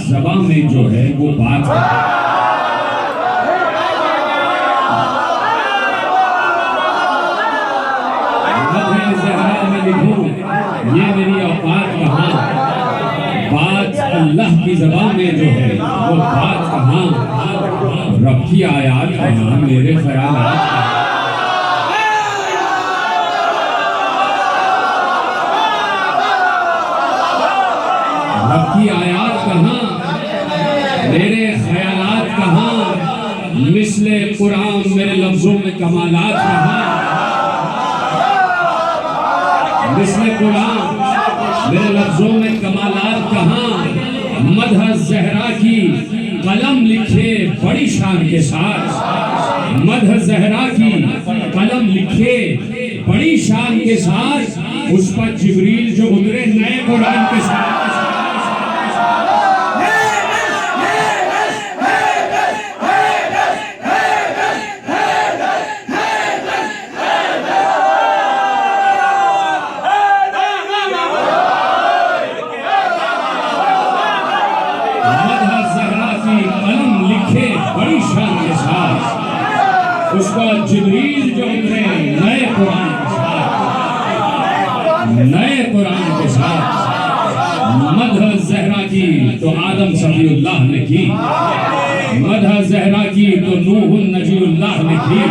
ज़बां में जो है वो बात है। मदह ज़हरा में लिखूं ये मेरी औकात कहाँ, बात अल्लाह की ज़बां में जो है वो बात कहाँ, रब की आयात कहाँ, मेरे ख्यालात कहाँ। रब की आयात कहाँ, मेरे ख्यालात कहाँ, मिसले कुरान मेरे लफ्जों में कमालात कहाँ, मिसले कुरान मेरे लफ्जों में कमालात कहाँ, मदह ज़हरा की कलम लिखे बड़ी शान के साथ, मदह ज़हरा की कलम लिखे बड़ी शान के साथ, उस पर जिब्रील जो उतरे नए कुरान के साथ। बड़ी शान के साथ उसका जिब्रील जो उतरे नए कुरान के साथ, नए कुरान के साथ। मदह ज़हरा की तो आदम सफ़ीउल्लाह ने की, मदह ज़हरा की तो नूह नजीउल्लाह ने की,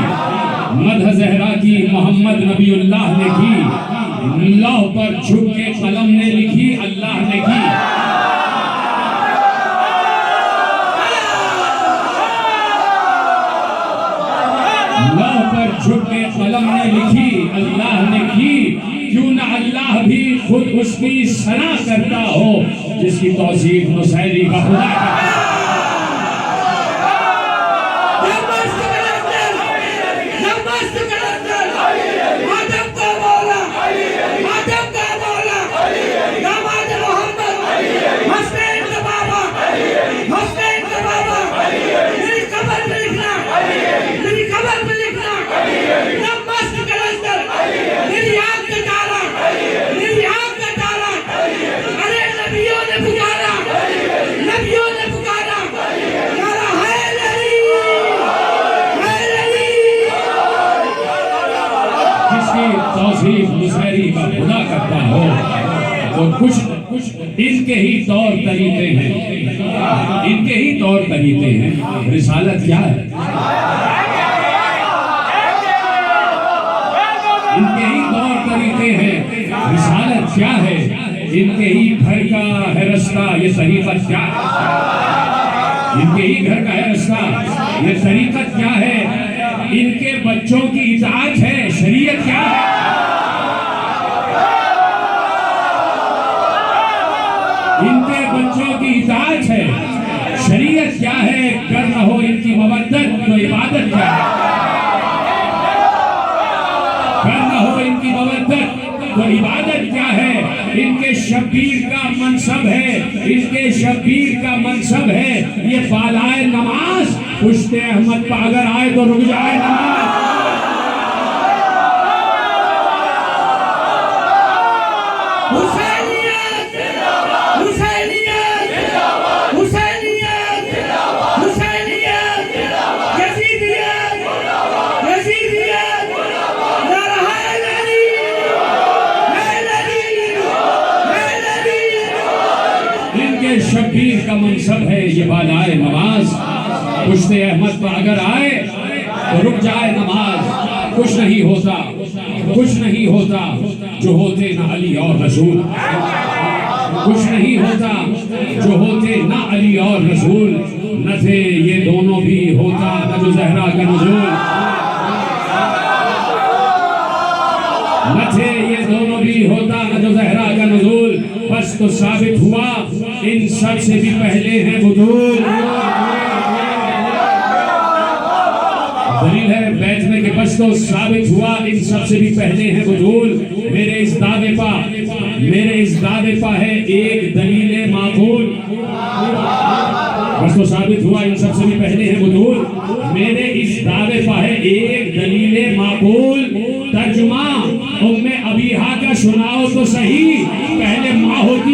मदह ज़हरा की मोहम्मद नबीउल्लाह ने की, लौह पर झुक के कलम ने लिखी अल्लाह ने की। लौह पर झुक के कलम ने लिखी अल्लाह ने की, क्यों ना अल्लाह भी खुद उसकी सना करता हो जिसकी तौसीफ नुसैरी का खुदा करता है। तौसीफ मुसैरी का खुदा करता हो तो कुछ इनके ही तौर तरीके हैं, इनके ही तौर तरीके हैं। रिसालत क्या है? इनके ही तौर तरीके हैं। रिसालत क्या है? इनके ही घर का है रास्ता, ये तरीक़त क्या है? इनके ही घर का है रास्ता, ये तरीक़त क्या है? इनके बच्चों की इताअत है, शरीयत क्या है? इनके बच्चों की इताअत है, शरीयत क्या है? कर न हो इनकी मवद्दत तो इबादत क्या है? कर न हो इनकी मवद्दत तो इबादत क्या है? इनके शब्बीर का मनसब है, इनके शब्बीर का मनसब है ये बालाए नमाज। पुश्ते अहमद पर अगर आए तो रुक जाए नमाज। शब्बीर का मनसब है ये बालाए नमाज। पुश्ते अहमद पर अगर आए तो रुक जाए नमाज। कुछ नहीं होता, कुछ नहीं होता जो होते ना अली और रसूल, कुछ नहीं होता जो होते ना अली और रसूल। न थे ये दोनों भी होता न जो ज़हरा का नुज़ूल, न थे ये दोनों भी होता न जो ज़हरा का नुज़ूल। बस तो साबित हुआ इन सब से भी पहले है बुज़ुर्ग। दलील है बैठने के, बस तो साबित हुआ इन सब से भी पहले है बुज़ुर्ग। मेरे इस दावे पा है एक दलील माकूल। बस तो साबित हुआ इन सब से भी पहले है बुज़ुर्ग। मेरे इस दावे पा है एक दलील माकूल। तर्जुमा उम्मे अबीहा का सुनाओ तो सही, पहले माँ होती